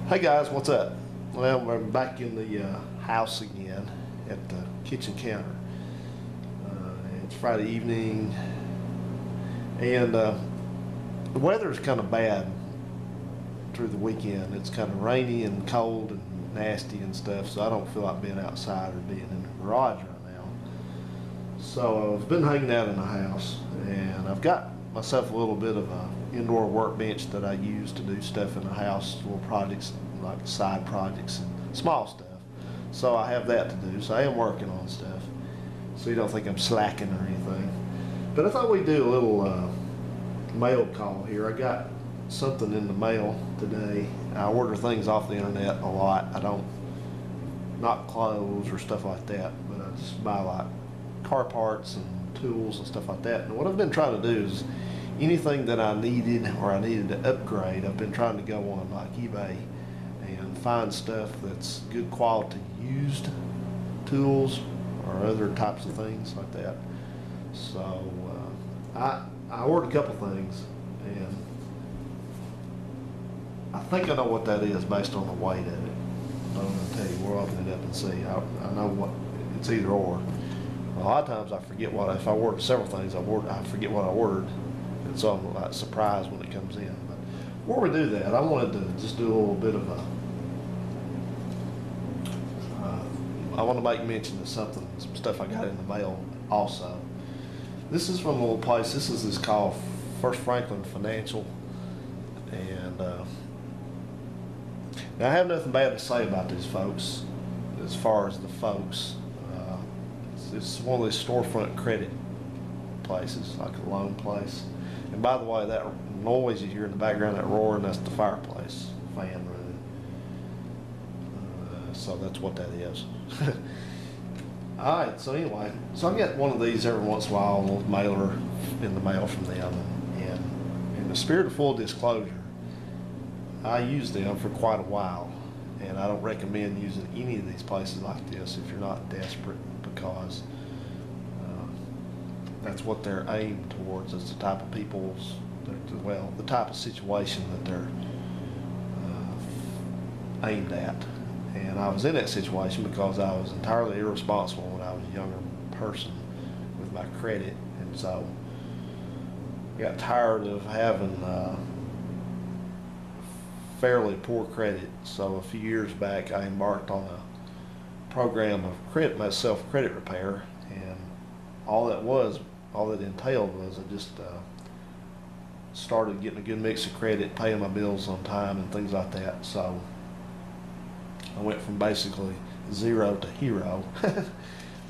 Hey guys, what's up? Well, we're back in the house again at the kitchen counter. It's Friday evening, and the weather's kind of bad through the weekend. It's kind of rainy and cold and nasty and stuff, so I don't feel like being outside or being in the garage right now. So I've been hanging out in the house, and I've got myself a little bit of a indoor workbench that I use to do stuff in the house, little projects like side projects and small stuff. So I have that to do. So I am working on stuff. So you don't think I'm slacking or anything. But I thought we'd do a little mail call here. I got something in the mail today. I order things off the internet a lot. I don't, not clothes or stuff like that, but I just buy like car parts and tools and stuff like that. And what I've been trying to do is anything that I needed or I needed to upgrade, I've been trying to go on like eBay and find stuff that's good quality used tools or other types of things like that. So I ordered a couple things, and I think I know what that is based on the weight of it. I'm going to tell you, we'll open it up and see. I know what it's either or. A lot of times I forget what, if I ordered several things, I forget what I ordered, and so I'm like surprised when it comes in. But before we do that, I wanted to just do a little bit of a, I want to make mention of some stuff I got in the mail also. This is from a little place. This is called First Franklin Financial, and now I have nothing bad to say about these folks as far as the folks. It's one of these storefront credit places, like a loan place. And by the way, that noise you hear in the background, that roaring, that's the fireplace fan running. So that's what that is. Alright, so anyway, so I get one of these every once in a while, a little mailer in the mail from them. And in the spirit of full disclosure, I use them for quite a while. And I don't recommend using any of these places like this if you're not desperate, because that's what they're aimed towards. It's the type of people's, well, the type of situation that they're aimed at. And I was in that situation because I was entirely irresponsible when I was a younger person with my credit, and so I got tired of having fairly poor credit. So a few years back I embarked on a program of self-credit repair, and all that entailed was I just started getting a good mix of credit, paying my bills on time and things like that. So I went from basically zero to hero.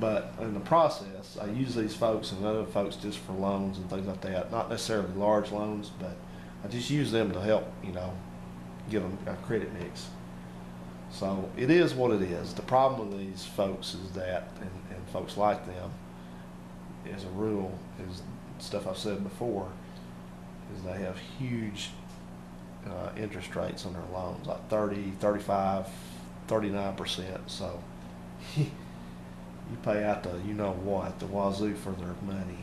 But in the process, I use these folks and other folks just for loans and things like that. Not necessarily large loans, but I just use them to help, give them a credit mix. So it is what it is. The problem with these folks is that, and folks like them, as a rule, is stuff I've said before, is they have huge interest rates on their loans, like 30, 35, 39%. So you pay out the you-know-what, the wazoo for their money.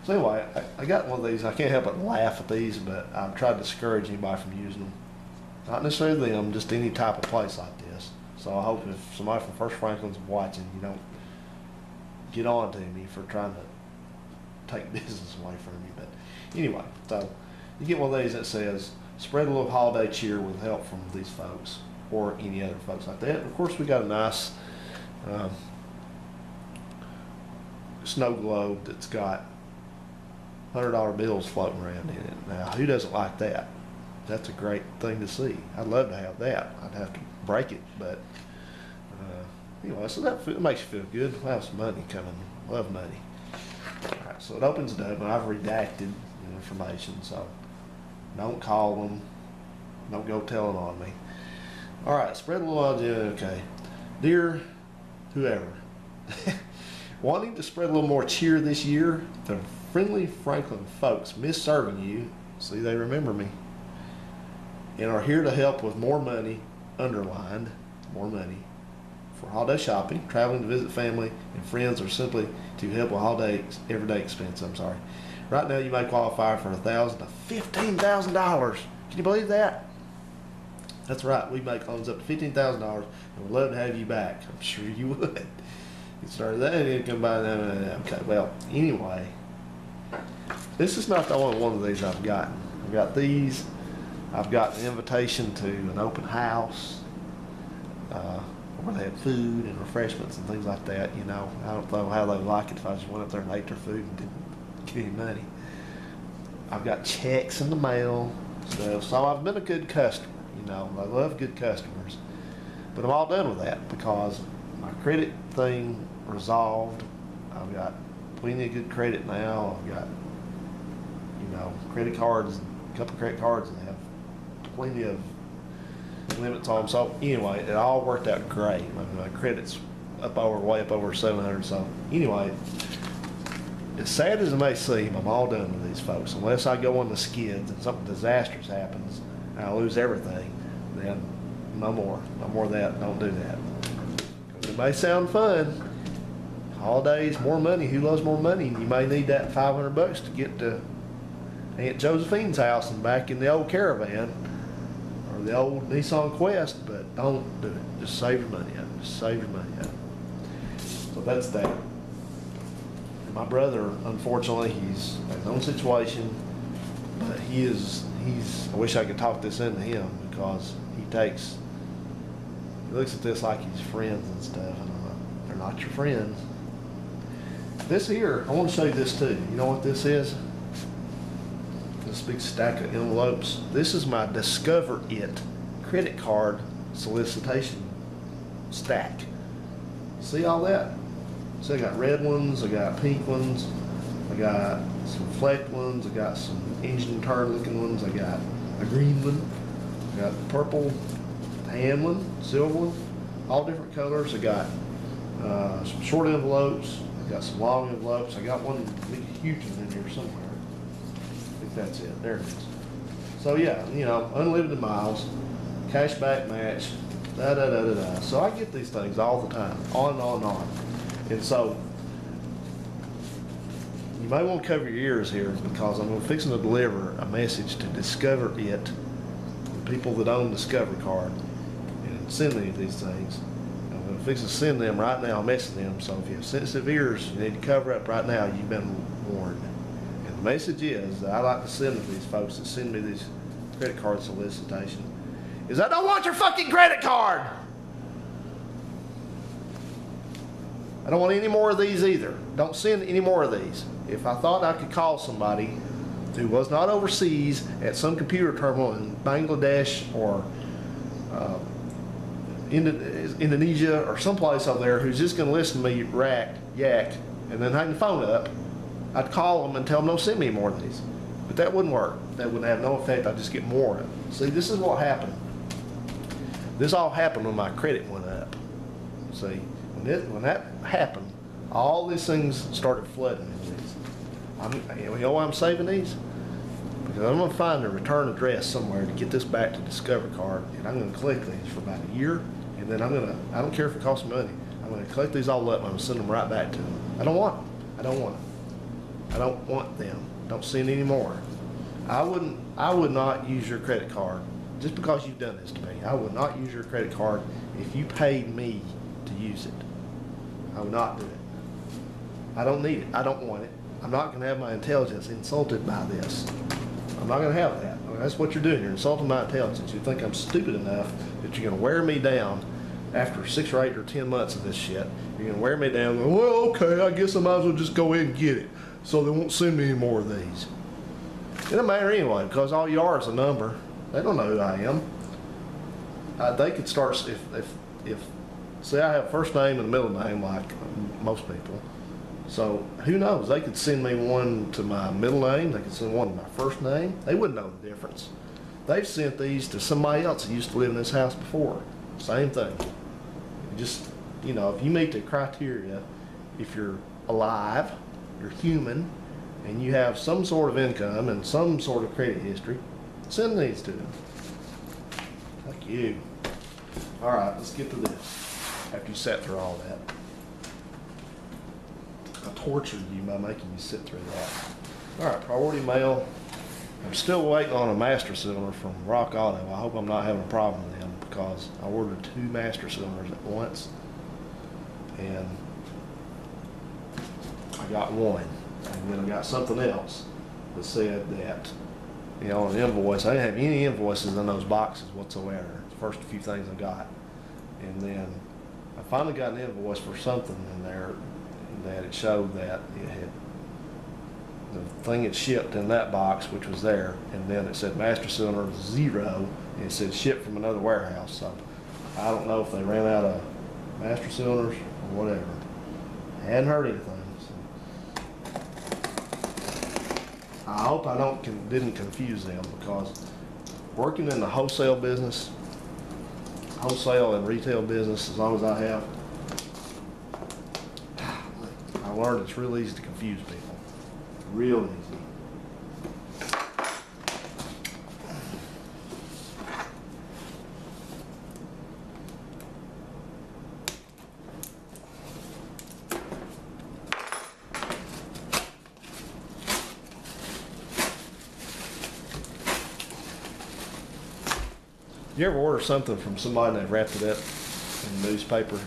So anyway, I got one of these. I can't help but laugh at these, but I've tried to discourage anybody from using them. Not necessarily them, just any type of place like this. So I hope if somebody from First Franklin's watching, you don't get on to me for trying to take business away from me. But anyway, so you get one of these that says, spread a little holiday cheer with help from these folks or any other folks like that. And of course, we got a nice snow globe that's got $100 bills floating around in it. Now, who doesn't like that? That's a great thing to see. I'd love to have that. I'd have to break it, but anyway, so that makes you feel good. We'll have some money coming. Love money. All right, so it opens it up, and I've redacted the information, so don't call them. Don't go telling on me. All right, spread a little idea. Okay, dear whoever, wanting to spread a little more cheer this year, the friendly Franklin folks miss serving you. See, they remember me. And are here to help with more money, underlined, more money, for holiday shopping, traveling to visit family and friends, or simply to help with everyday expense. Right now you may qualify for $1,000 to $15,000. Can you believe that? That's right. We make loans up to $15,000, and we'd love to have you back. I'm sure you would. You started that, and then come by. Okay. Well, anyway, this is not the only one of these I've gotten. I've got these. I've got an invitation to an open house where they have food and refreshments and things like that. You know, I don't know how they would like it if I just went up there and ate their food and didn't get any money. I've got checks in the mail, stuff. So I've been a good customer. You know, I love good customers. But I'm all done with that because my credit thing resolved. I've got plenty of good credit now. I've got, you know, credit cards, a couple of credit cards that have plenty of limits on them. So anyway, it all worked out great. My credit's way up over 700. So anyway, as sad as it may seem, I'm all done with these folks. Unless I go on the skids and something disastrous happens and I lose everything, then no more of that. Don't do that. It may sound fun. Holidays, more money. Who loves more money? And you may need that $500 to get to Aunt Josephine's house and back in the old Caravan or the old Nissan Quest, but don't do it. Just save your money up. Just save your money up. So that's that. And my brother, unfortunately, he's in his own situation, but he's, I wish I could talk this into him because he looks at this like he's friends and stuff, and they're not your friends. This here, I want to show you this too. You know what this is? This big stack of envelopes. This is my Discover It credit card solicitation stack. See all that? So I got red ones, I got pink ones, I got some flecked ones, I got some engine turn looking ones, I got a green one, I got purple, tan one, silver one, all different colors. I got some short envelopes, I got some long envelopes, I got one big huge one in here somewhere. I think that's it. There it is. So yeah, you know, unlimited miles, cashback match, da da da da da. So I get these things all the time, on and on and on. And so you may want to cover your ears here because I'm fixing to deliver a message to Discover It, the people that own Discover Card, and send me these things. I'm going to fix to send them right now, I'm messaging them. So if you have sensitive ears, you need to cover up right now. You've been warned. And the message is that I like to send to these folks that send me these credit card solicitations is I don't want your fucking credit card. I don't want any more of these either. Don't send any more of these. If I thought I could call somebody who was not overseas at some computer terminal in Bangladesh or Indonesia or someplace over there who's just going to listen to me yak, and then hang the phone up, I'd call them and tell them don't send me more of these. But that wouldn't work. That would have no effect. I'd just get more of it. See, this is what happened. This all happened when my credit went up. See, when that happened, all these things started flooding in these. You know why I'm saving these? Because I'm going to find a return address somewhere to get this back to Discover Card, and I'm going to collect these for about a year, and then I don't care if it costs me money, I'm going to collect these all up and I'm going to send them right back to them. I don't want them. I don't want them. I don't want them. Don't send any more. I would not use your credit card just because you've done this to me. I would not use your credit card if you paid me to use it. I would not do it. I don't need it. I don't want it. I'm not going to have my intelligence insulted by this. I'm not going to have that. I mean, that's what you're doing. You're insulting my intelligence. You think I'm stupid enough that you're going to wear me down after 6 or 8 or 10 months of this shit. You're going to wear me down and go, well, okay, I guess I might as well just go ahead and get it so they won't send me any more of these. It doesn't matter anyway because all you are is a number. They don't know who I am. They could start, if say I have a first name and a middle name like most people. So who knows? They could send me one to my middle name. They could send one to my first name. They wouldn't know the difference. They've sent these to somebody else that used to live in this house before. Same thing. Just, you know, if you meet the criteria, if you're alive, you're human, and you have some sort of income and some sort of credit history, send these to them. Fuck you. All right, let's get to this. After you sat through all that. I tortured you by making you sit through that. All right, priority mail. I'm still waiting on a master cylinder from Rock Auto. I hope I'm not having a problem with because I ordered 2 master cylinders at once, and I got one, and then I got something else that said that, you know, an invoice. I didn't have any invoices in those boxes whatsoever. The first few things I got, and then I finally got an invoice for something in there that it showed that it had, the thing had shipped in that box, which was there, and then it said master cylinder 0, and it said shipped from another warehouse. So I don't know if they ran out of master cylinders or whatever. I hadn't heard anything. So I hope I didn't confuse them, because working in the wholesale business, wholesale and retail business, as long as I have, I learned it's real easy to confuse people. Real easy. You ever order something from somebody and they've wrapped it up in the newspaper,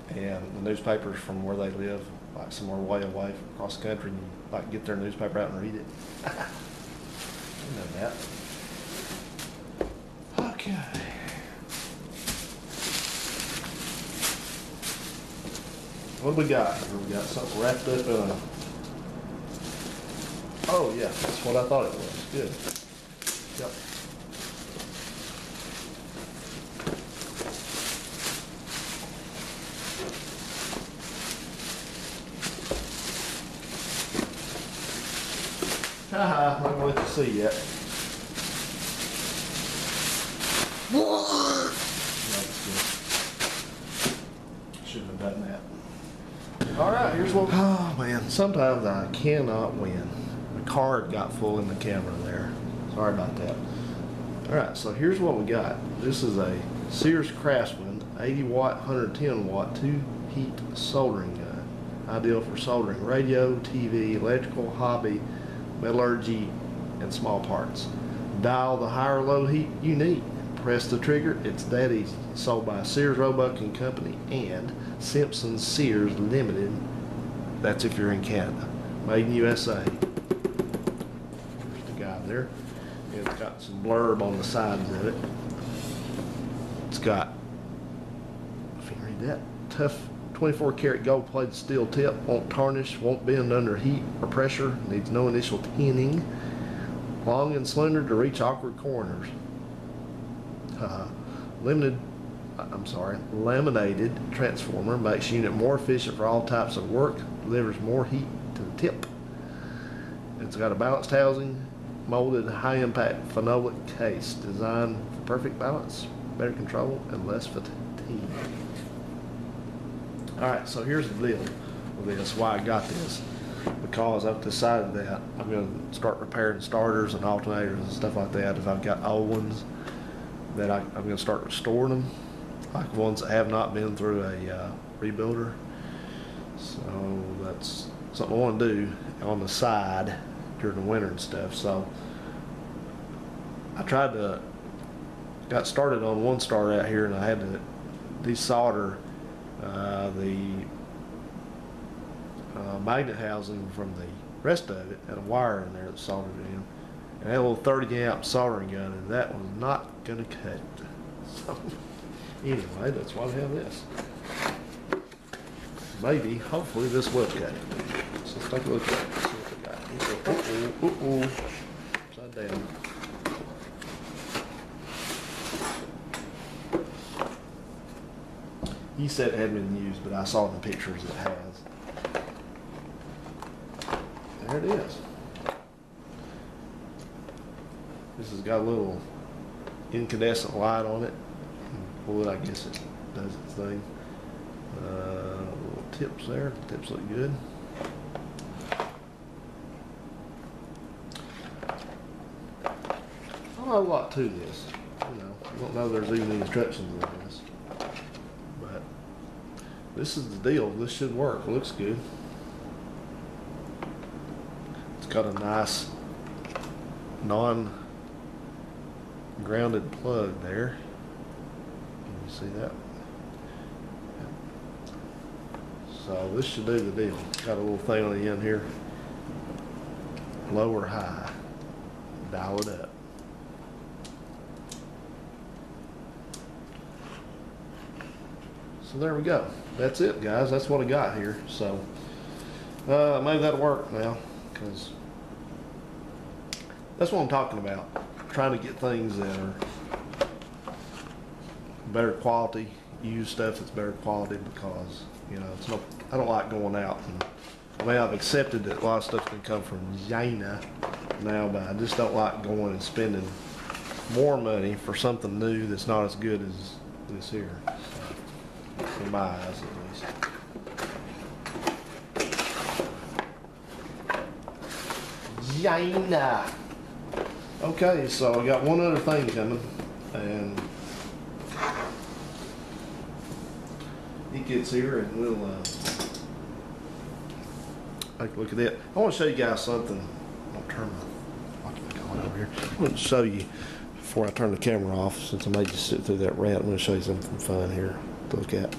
and the newspaper's from where they live, like somewhere way away from across the country, and you like get their newspaper out and read it? You know that. Okay. What do we got here? We got something wrapped up in a... Oh yeah, that's what I thought it was. Good. Yep. Haha, I'm not going to let you see yet. No, shouldn't have done that. Alright, here's what... Oh man, sometimes I cannot win. The card got full in the camera there. Sorry about that. Alright, so here's what we got. This is a Sears Craftsman 80 watt, 110 watt, 2-heat soldering gun. Ideal for soldering radio, TV, electrical, hobby, metallurgy, and small parts. Dial the high or low heat you need. Press the trigger. It's that easy. Sold by Sears, Roebuck and Company and Simpson Sears Limited. That's if you're in Canada. Made in USA. There's the guy there. It's got some blurb on the sides of it. It's got, if you read that, tough 24 karat gold plated steel tip, won't tarnish, won't bend under heat or pressure, needs no initial tinning, long and slender to reach awkward corners. Laminated transformer makes unit more efficient for all types of work, delivers more heat to the tip. It's got a balanced housing, molded high impact phenolic case designed for perfect balance, better control, and less fatigue. Alright, so here's the deal with this, why I got this. Because I've decided that I'm going to start repairing starters and alternators and stuff like that. If I've got old ones, that I'm going to start restoring them, like ones that have not been through a rebuilder. So that's something I want to do on the side during the winter and stuff. So I got started on one starter out here, and I had to desolder the magnet housing from the rest of it, and a wire in there that soldered it in, and had a little 30 amp soldering gun, and that was not going to cut it. So anyway, that's why I have this. Maybe, hopefully this will cut it. So let's take a look at it. See what we got. Upside down. He said it hadn't been used, but I saw in the pictures it has. There it is. This has got a little incandescent light on it. Pull it, I guess it does its thing. Little tips there. The tips look good. I don't know a lot to this. You know, I don't know there's even instructions on this. But this is the deal. This should work. It looks good. It's got a nice non-grounded plug there. See that? So this should do the deal. Got a little thing on the end here. Low or high. Dial it up. So there we go. That's it, guys. That's what I got here. So maybe that'll work now, because that's what I'm talking about. Trying to get things that are better quality, use stuff that's better quality, because it's no, I don't like going out. And I mean, I've accepted that a lot of stuff can come from China now, but I just don't like going and spending more money for something new that's not as good as this here. In my eyes, at least. China. Okay, so I got one other thing coming, and he gets here, and we'll take a look at it. I want to show you guys something. I'll turn my going over here. I want to show you before I turn the camera off, since I made you sit through that rant. I'm going to show you something fun here to look at.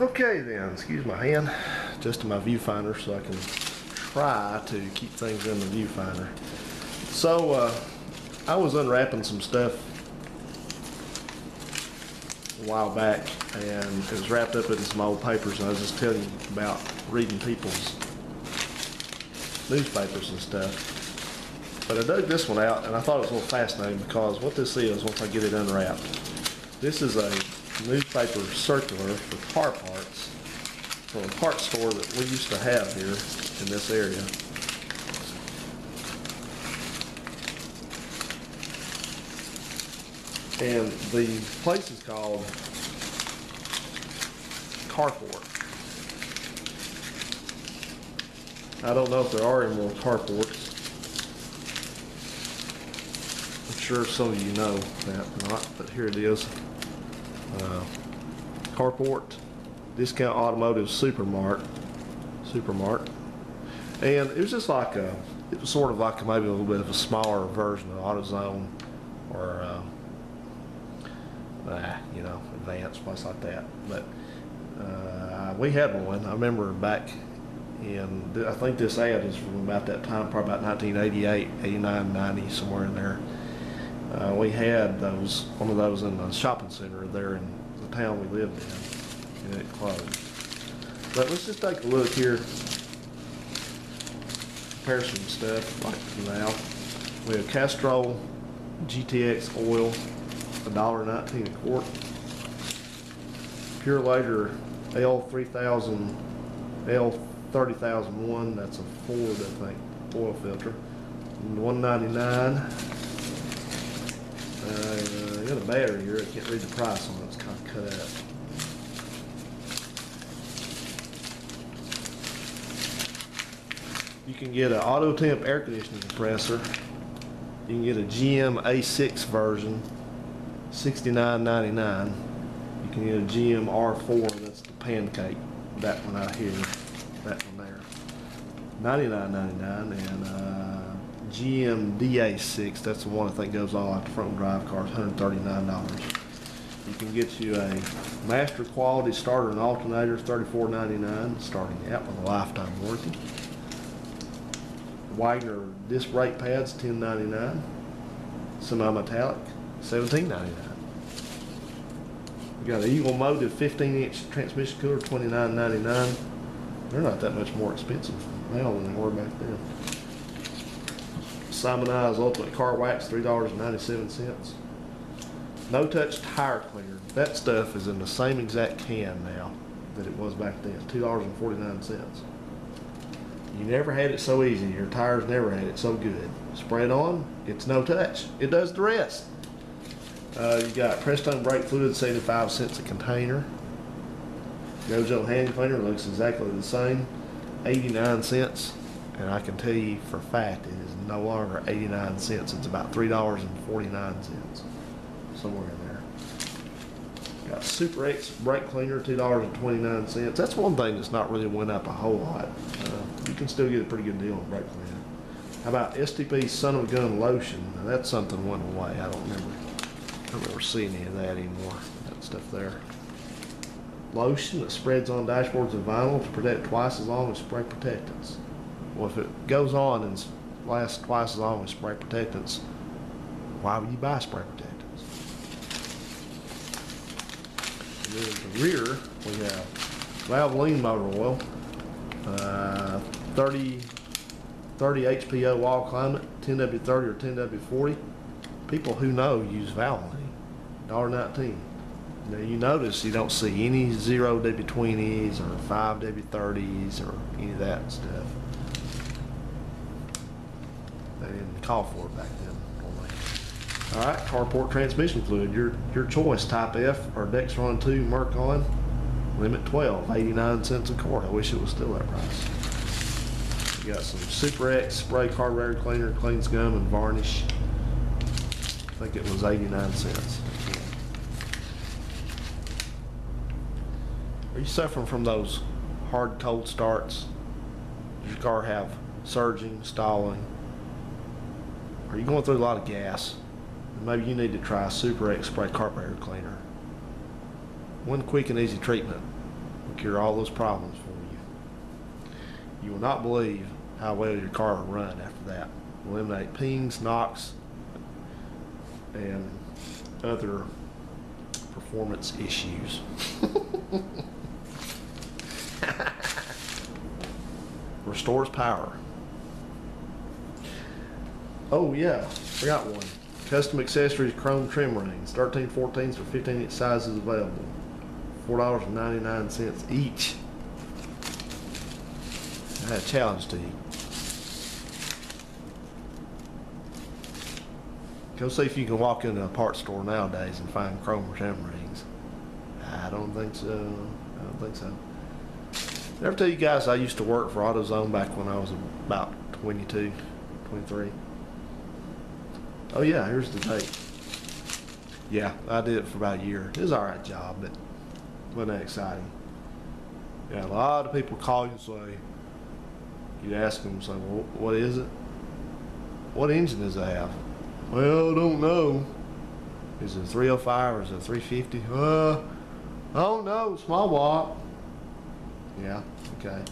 Okay then, excuse my hand, just to my viewfinder so I can try to keep things in the viewfinder. So I was unwrapping some stuff a while back, and it was wrapped up in some old papers, and I was just telling you about reading people's newspapers and stuff. But I dug this one out, and I thought it was a little fascinating, because what this is, once I get it unwrapped, this is a newspaper circular for car parts from a parts store that we used to have here in this area. And the place is called Carport. I don't know if there are any more carports. I'm sure some of you know that or not, but here it is. Carport, Discount Automotive Supermart, and it was just like it was sort of like maybe a little bit of a smaller version of AutoZone, or Advanced, place like that. But we had one. I remember back in, I think this ad is from about that time, probably about 1988, 89, 90, somewhere in there. We had one of those in the shopping center there in the town we lived in, and it closed. But let's just take a look here, compare some stuff like now. We have Castrol GTX oil, $1.19 a quart. Pure Lager L3000, L30001, that's a Ford, I think, oil filter, $1.99. I got a battery here. I can't read the price on it. It's kind of cut out. You can get an auto temp air conditioning compressor. You can get a GM A6 version, $69.99. You can get a GM R4. That's the pancake. That one out here. That one there. $99.99. And GM DA6, that's the one I think goes all out the front drive cars, $139. You can get you a master quality starter and alternator, $34.99, starting out with a lifetime warranty. Wagner disc brake pads, $10.99. Semi-metallic, $17.99. We got an Eagle Motive 15-inch transmission cooler, $29.99. They're not that much more expensive now than they were back then. Simonized Ultimate Car Wax, $3.97. No Touch Tire Cleaner. That stuff is in the same exact can now that it was back then, $2.49. You never had it so easy. Your tires never had it so good. Spray it on, it's no touch. It does the rest. You got Prestone brake fluid, 75 cents a container. Gojo hand cleaner looks exactly the same, 89 cents. And I can tell you for a fact it is no longer 89 cents. It's about $3.49, somewhere in there. Got Super X brake cleaner, $2.29. That's one thing that's not really went up a whole lot. You can still get a pretty good deal on brake cleaner. How about STP Son of a Gun lotion? Now that's something went away. I don't remember don't remember seeing any of that anymore. That stuff there. Lotion that spreads on dashboards of vinyl to protect twice as long as spray protectants. Well, if it goes on and lasts twice as long as spray protectants, why would you buy spray protectants? And then in the rear, we have Valvoline motor oil, 30 HPO wall climate, 10W30 or 10W40. People who know use Valvoline, $1.19. Now you notice you don't see any 0W20s or 5W30s or any of that stuff. They didn't call for it back then. All right, carport transmission fluid, your choice, Type F or Dexron 2 Mercon, limit 12, 89 cents a quart. I wish it was still that price. You got some Super X spray carburetor cleaner, cleans gum and varnish. I think it was 89 cents. Are you suffering from those hard cold starts? Does your car have surging, stalling? Are you going through a lot of gas? Maybe you need to try Super X spray carburetor cleaner. One quick and easy treatment will cure all those problems for you. You will not believe how well your car will run after that. Eliminate pings, knocks, and other performance issues. Restores power. Oh yeah, forgot one. Custom accessories chrome trim rings. 13, 14s or 15-inch sizes available. $4.99 each. I had a challenge to you. Go see if you can walk into a parts store nowadays and find chrome trim rings. I don't think so. I don't think so. Did I ever tell you guys I used to work for AutoZone back when I was about 22, 23? Oh yeah, here's the date. Yeah, I did it for about a year. It was an alright job, but wasn't that exciting. Yeah, a lot of people call you and say, you'd ask them, say, well, what is it? What engine does it have? Well, I don't know. Is it a 305 or is it a 350? I don't know, small block. Yeah, okay.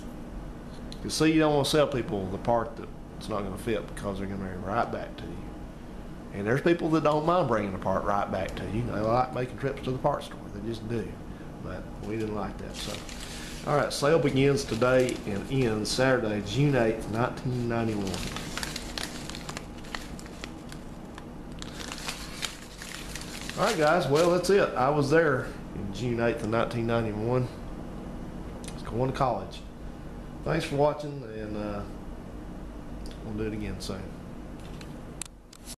You see, you don't want to sell people the part that's not going to fit because they're going to bring it right back to you. And there's people that don't mind bringing the part right back to you. They like making trips to the parts store. They just do. But we didn't like that. So, all right, sale begins today and ends Saturday, June 8th, 1991. All right, guys. Well, that's it. I was there in June 8th of 1991. I was going to college. Thanks for watching, and we'll do it again soon.